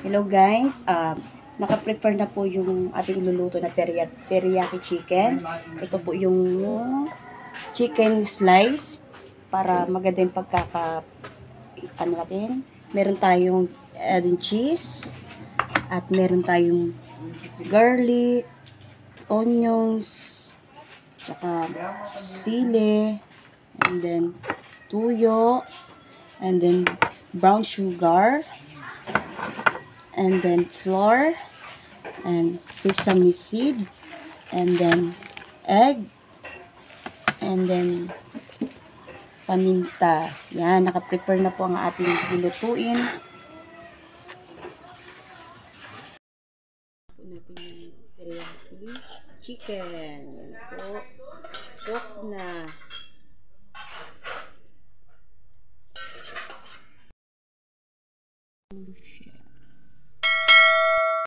Hello guys, naka-prepare na po yung ating iluluto na teriyaki chicken. Ito po yung chicken slice para maganda yung natin. Meron tayong din cheese at meron tayong garlic, onions, tsaka sili, and then tuyo, and then brown sugar, and then flour, and sesame seed, and then egg, and then paminta. Yan, naka-prepare na po ang ating lulutuin. Natin yung teriyaki chicken. Yan po. Cook na.